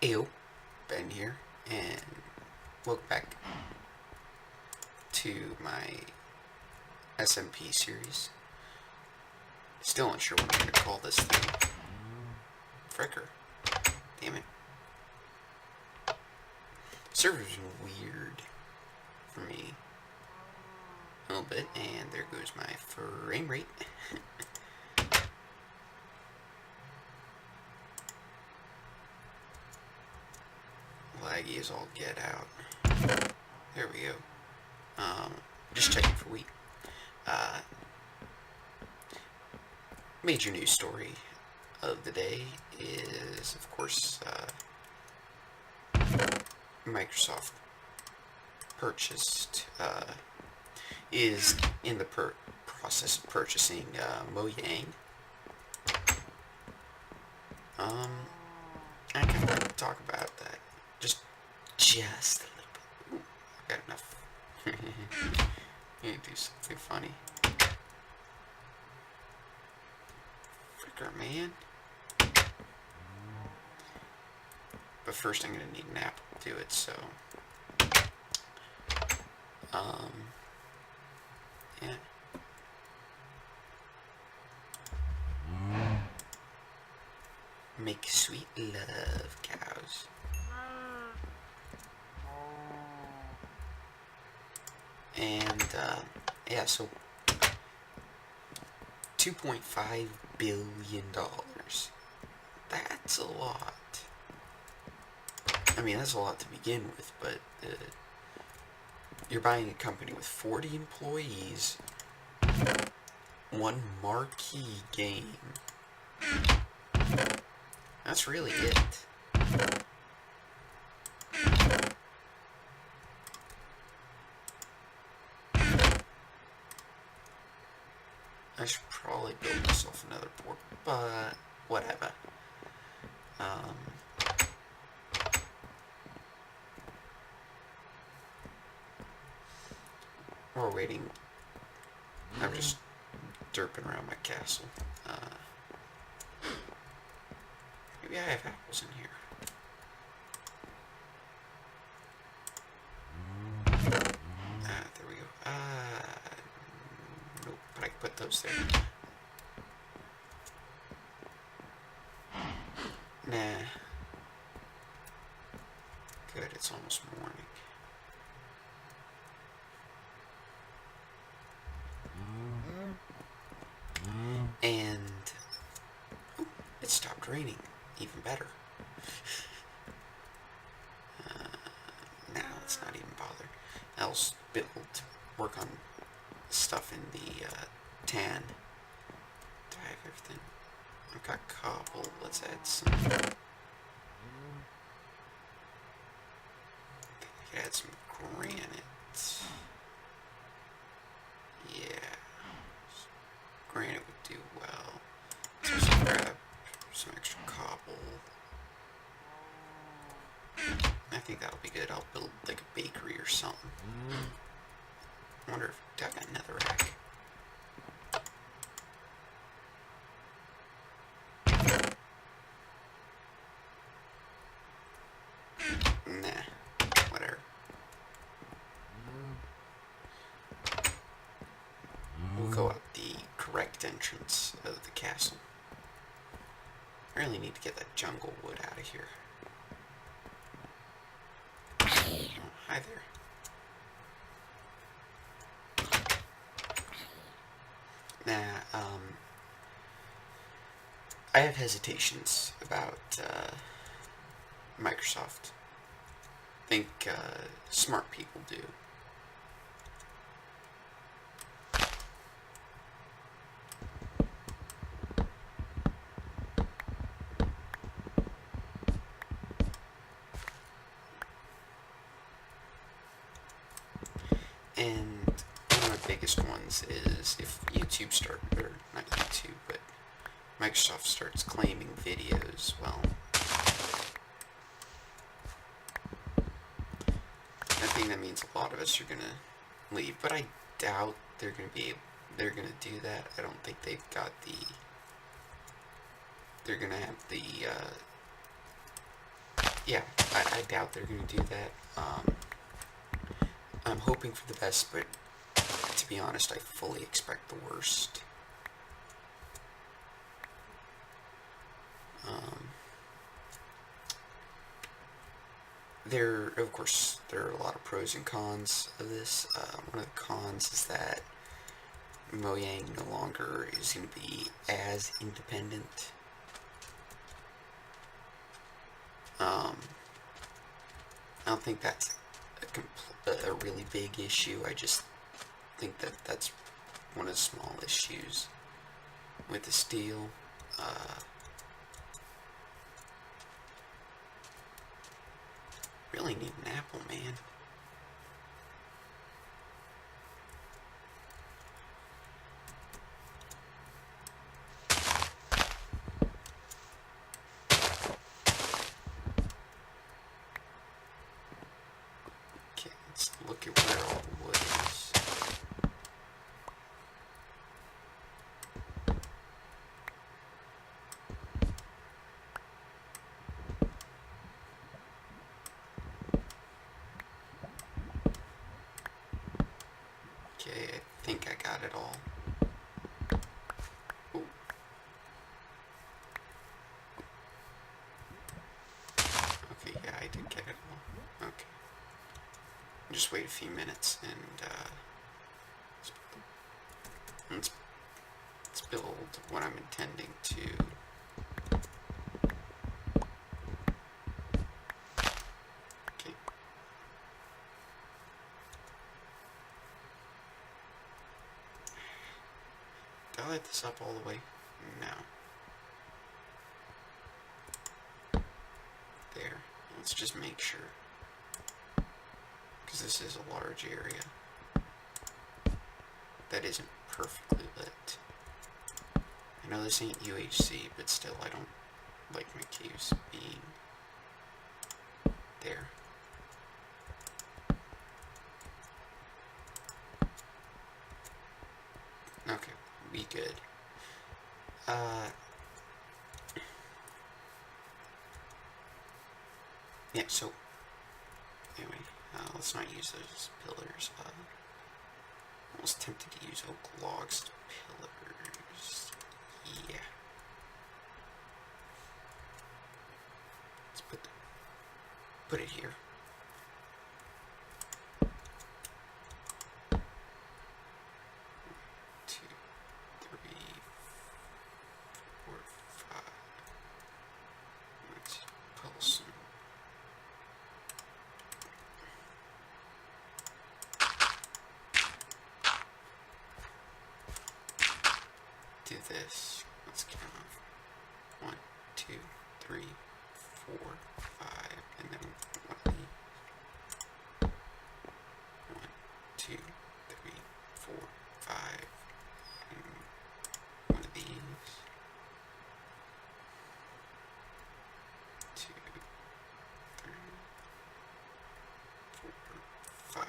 Ew, Ben here, and welcome back to my SMP series. Still unsure what I'm going to call this thing. Fricker. Damn it. Server's weird for me. A little bit, and there goes my frame rate. Laggy as all get out. There we go. Just checking for wheat. Major news story of the day is, of course, Microsoft is in the process of purchasing Mojang. I kind of want to talk about that. Just a little bit. Ooh, I've got enough. Need to do something funny. Fricker, man. But first I'm going to need an apple to do it, so... yeah. Make sweet love, cows. And, yeah, so $2.5 billion. That's a lot. I mean, that's a lot to begin with, but you're buying a company with 40 employees, one marquee game. That's really it. I should probably build myself another board, but whatever. We're waiting. I'm just derping around my castle. Maybe I have apples in here. There we go. Nope, but I can put those there. Nah. Good, it's almost morning. And it stopped raining. Even better. Now let's not even bother. Else build, work on stuff in the tan. Do I have everything? I've got cobble. Let's add some. I could add some granite. Yeah. Granite would do well. So let's grab some extra cobble. I think that'll be good. I'll build like a bakery or something. I wonder if I got another rack. Nah, whatever. We'll go out the correct entrance of the castle. I really need to get that jungle wood out of here. Oh, hi there. Nah, I have hesitations about Microsoft. I think smart people do. And one of the biggest ones is if YouTube or not YouTube, but Microsoft starts claiming videos, well, I think that means a lot of us are gonna leave, but I doubt they're gonna do that. I don't think they've got they're gonna have the yeah, I doubt they're going to do that. I'm hoping for the best, but to be honest, I fully expect the worst. Of course, there are a lot of pros and cons of this. One of the cons is that Mojang no longer is going to be as independent. I don't think that's a really big issue. I just think that that's one of the small issues with this deal. Really need an apple, man. Okay, let's look at where all the wood is. Okay, I think I got it all. Ooh. Okay, yeah, I did get it all. Okay. Just wait a few minutes and let's build what I'm intending to. Okay. Did I light this up all the way? No. There. Let's just make sure. Because this is a large area that isn't perfectly lit. I know this ain't UHC, but still I don't like my caves being there. Okay, we good. Yeah, so anyway, let's not use those pillars. I was tempted to use oak logs to pillars. Yeah. Let's put it here. Do this. Let's count off. 1, 2, 3, 4, 5, and then 1, 2, 3, 4, 5, and one of these. 2, 3, 4, 5,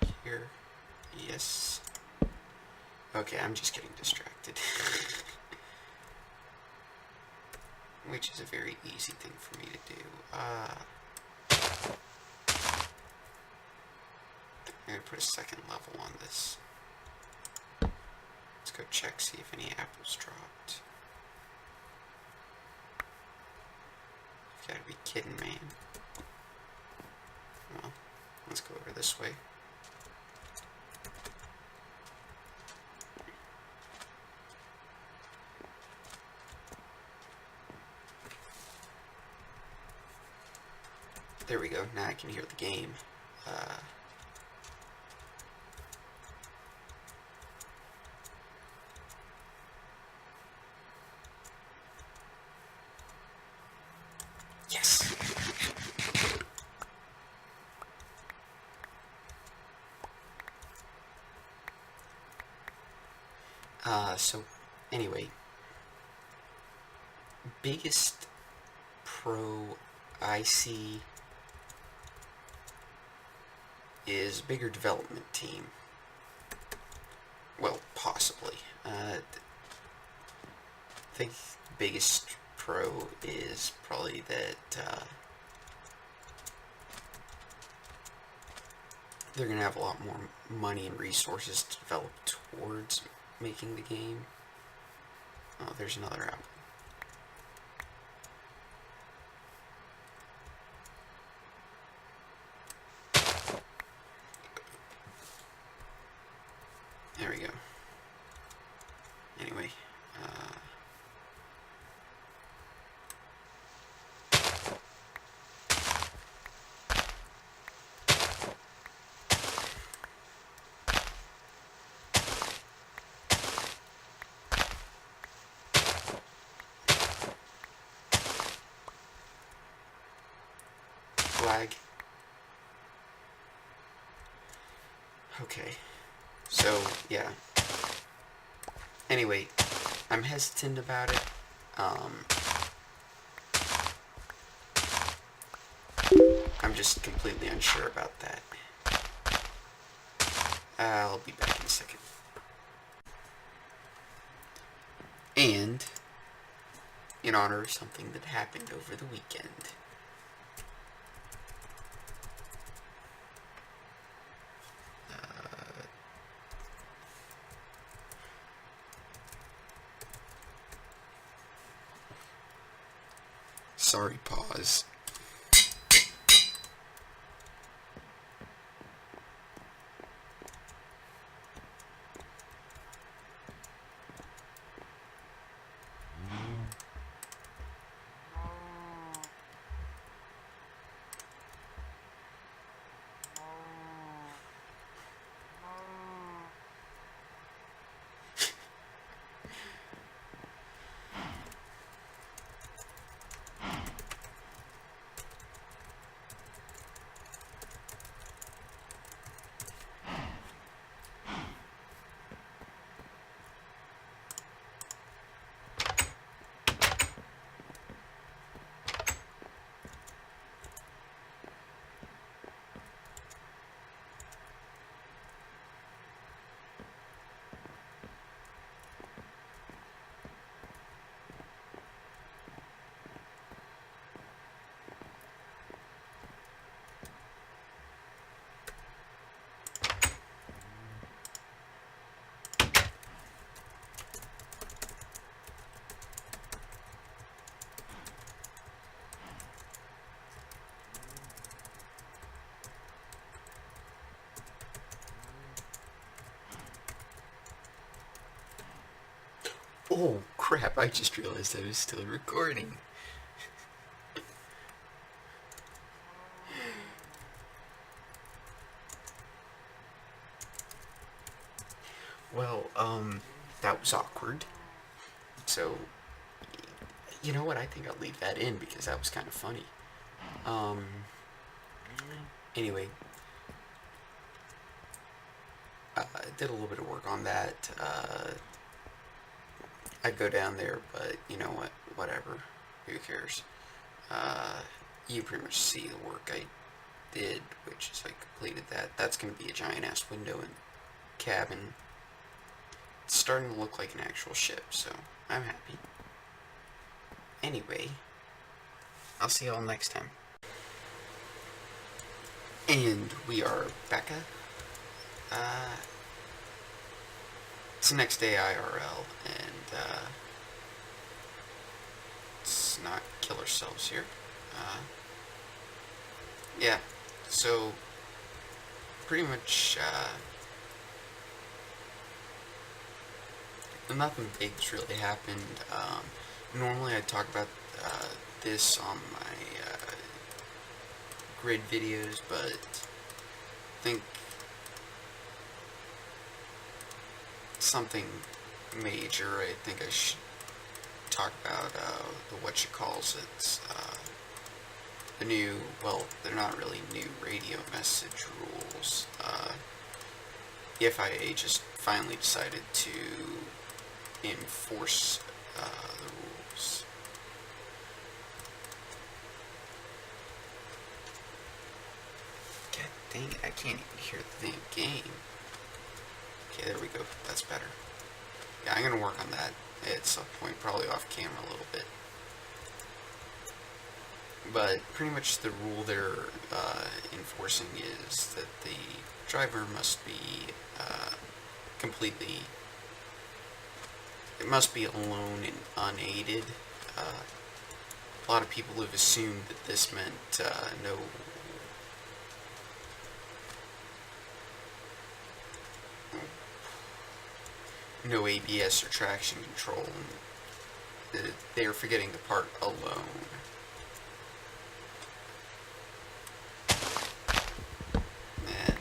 and here. Yes. Okay, I'm just getting distracted. Which is a very easy thing for me to do. I'm gonna put a second level on this. Let's go check, see if any apples dropped. You gotta be kidding, man. Well, let's go over this way. There we go, now I can hear the game. Yes! So, anyway. Biggest pro I see is bigger development team. Well, possibly. I think the biggest pro is probably that they're going to have a lot more money and resources to develop towards making the game. Oh, there's another apple. There we go. Anyway, flag. Okay, so yeah. Anyway, I'm hesitant about it. I'm just completely unsure about that. I'll be back in a second. And, in honor of something that happened over the weekend, sorry, pause. Oh, crap, I just realized I was still recording. Well, that was awkward. So, you know what, I think I'll leave that in because that was kind of funny. Anyway, I did a little bit of work on that. I'd go down there, but you know what, whatever, who cares. You pretty much see the work I did, which is I completed that. That's going to be a giant-ass window in the cabin. It's starting to look like an actual ship, so I'm happy. Anyway, I'll see y'all next time. And we are back at, it's the next day IRL, and, let's not kill ourselves here. Yeah, so, pretty much, nothing big's really happened. Normally I'd talk about, this on my, grid videos, but I think something major, I think I should talk about, the whatchalls. The new, well, they're not really new radio message rules. The FIA just finally decided to enforce, the rules. God dang it, I can't even hear the damn game. Okay, there we go, that's better. Yeah, I'm gonna work on that at some point, probably off camera a little bit. But pretty much the rule they're enforcing is that the driver must be completely, it must be alone and unaided. A lot of people have assumed that this meant no ABS or traction control, and they are forgetting the part alone. And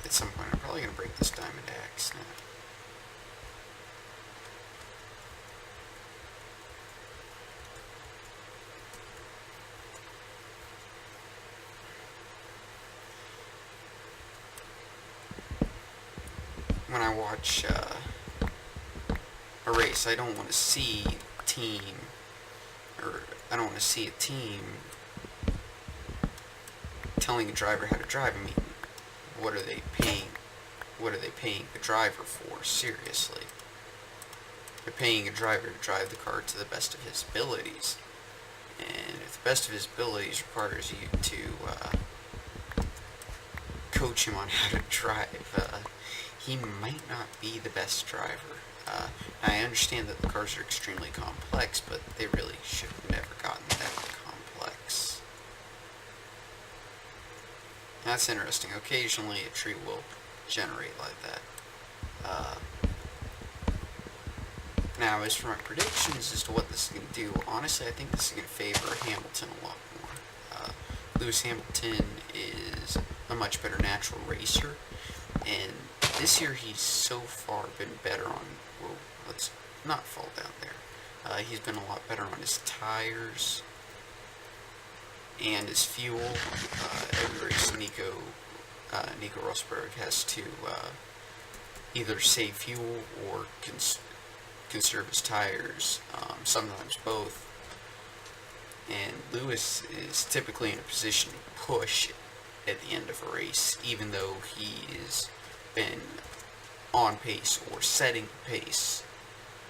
at some point I'm probably going to break this diamond axe now. When I watch a race, I don't want to see I don't want to see a team telling a driver how to drive. I mean, what are they paying? What are they paying the driver for? Seriously, they're paying a driver to drive the car to the best of his abilities, and if the best of his abilities requires you to coach him on how to drive, he might not be the best driver. I understand that the cars are extremely complex, but they really should have never gotten that complex. That's interesting. Occasionally a tree will generate like that. Now, as for my predictions as to what this is going to do, honestly, I think this is going to favor Hamilton a lot more. Lewis Hamilton is a much better natural racer, and this year he's so far been better on, well, let's not fall down there. He's been a lot better on his tires and his fuel. Every race Nico Rosberg has to either save fuel or conserve his tires, sometimes both. And Lewis is typically in a position to push at the end of a race, even though he has been on pace or setting the pace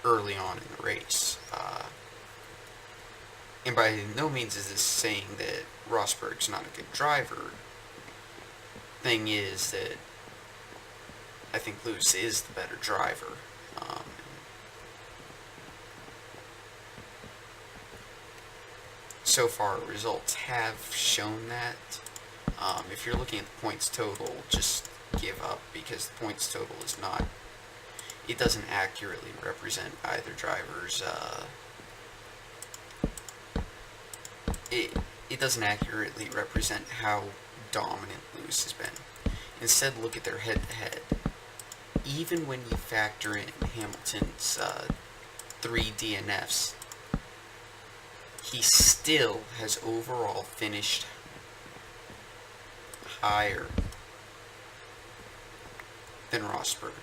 early on in the race. And by no means is this saying that Rosberg's not a good driver. Thing is that I think Lewis is the better driver. So far, results have shown that. If you're looking at the points total, just give up, because the points total is not, it doesn't accurately represent either driver's, it doesn't accurately represent how dominant Lewis has been. Instead, look at their head-to-head. Even when you factor in Hamilton's 3 DNFs, he still has overall finished higher than Rosberg.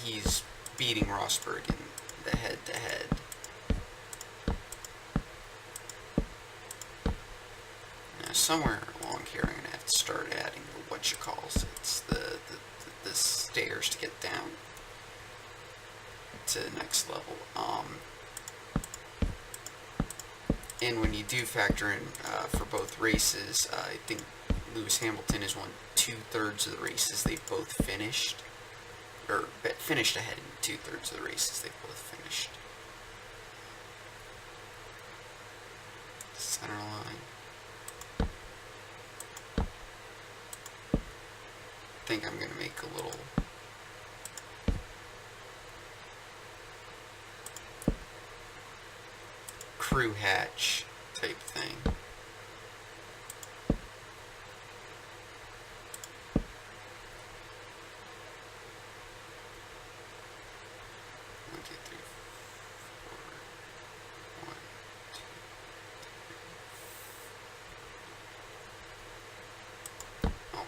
He's beating Rosberg in the head-to-head. Now, somewhere along here, I'm gonna have to start adding the whatchalls. It's the stairs to get down to the next level. And when you do factor in for both races, I think Lewis Hamilton has won 2/3 of the races they've both finished, or finished ahead in 2/3 of the races they've both finished. Center line. I think I'm gonna make a little crew hatch type thing.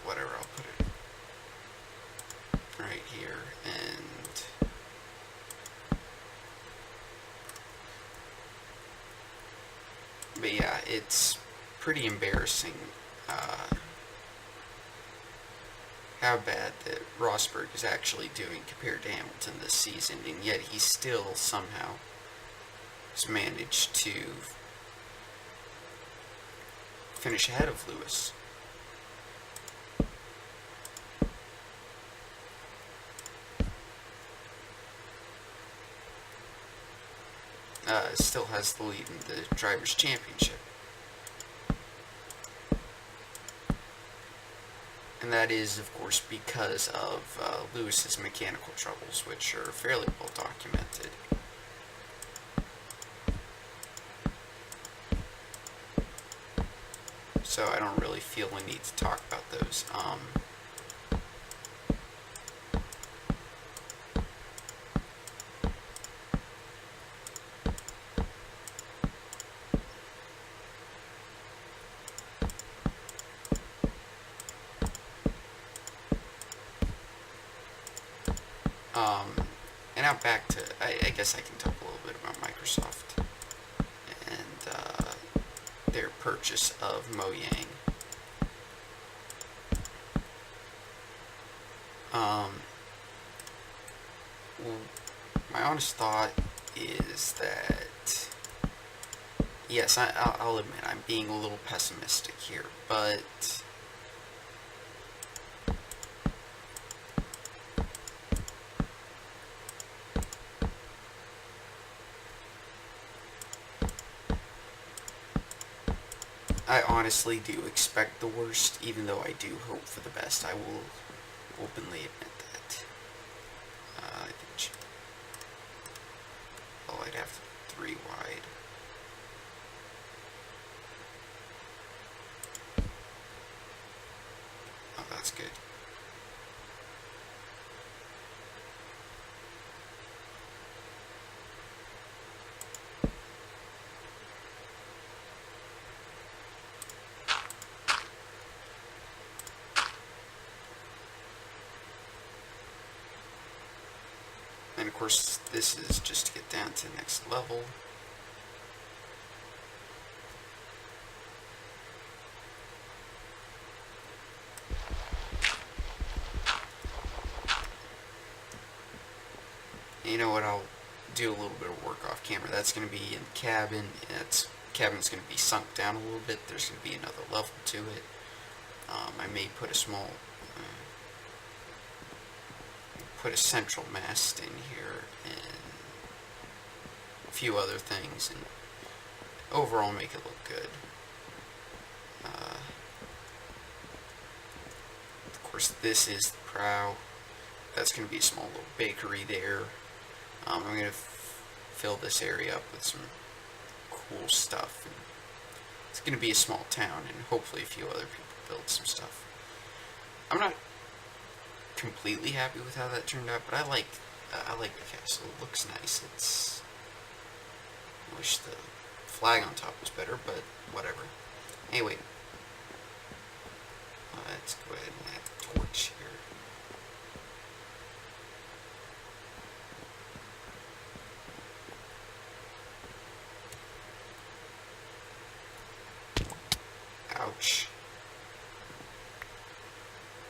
Whatever, I'll put it right here, and but yeah, it's pretty embarrassing how bad that Rosberg is actually doing compared to Hamilton this season, and yet he still somehow has managed to finish ahead of Lewis. Still has the lead in the Drivers' Championship. And that is, of course, because of Lewis's mechanical troubles, which are fairly well documented. So I don't really feel the need to talk about those. And now back to, I guess I can talk a little bit about Microsoft and their purchase of Mojang. Well, my honest thought is that, yes, I'll admit I'm being a little pessimistic here, but I honestly do expect the worst, even though I do hope for the best. I will openly admit that. I think I'd have 3 wide. Oh, that's good. And of course, this is just to get down to the next level. You know what, I'll do a little bit of work off camera. That's going to be in the cabin. Cabin's going to be sunk down a little bit. There's going to be another level to it. I may put a central mast in here and a few other things, and overall make it look good. Of course, this is the prow. That's going to be a small little bakery there. I'm going to fill this area up with some cool stuff. And it's going to be a small town, and hopefully a few other people build some stuff. I'm not completely happy with how that turned out, but I like the castle. It looks nice. I wish the flag on top was better, but whatever. Anyway, let's go ahead and add a torch here. Ouch.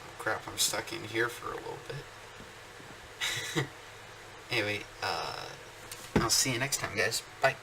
Oh crap, I'm stuck in here for a little bit. Anyway, I'll see you next time, guys. Bye.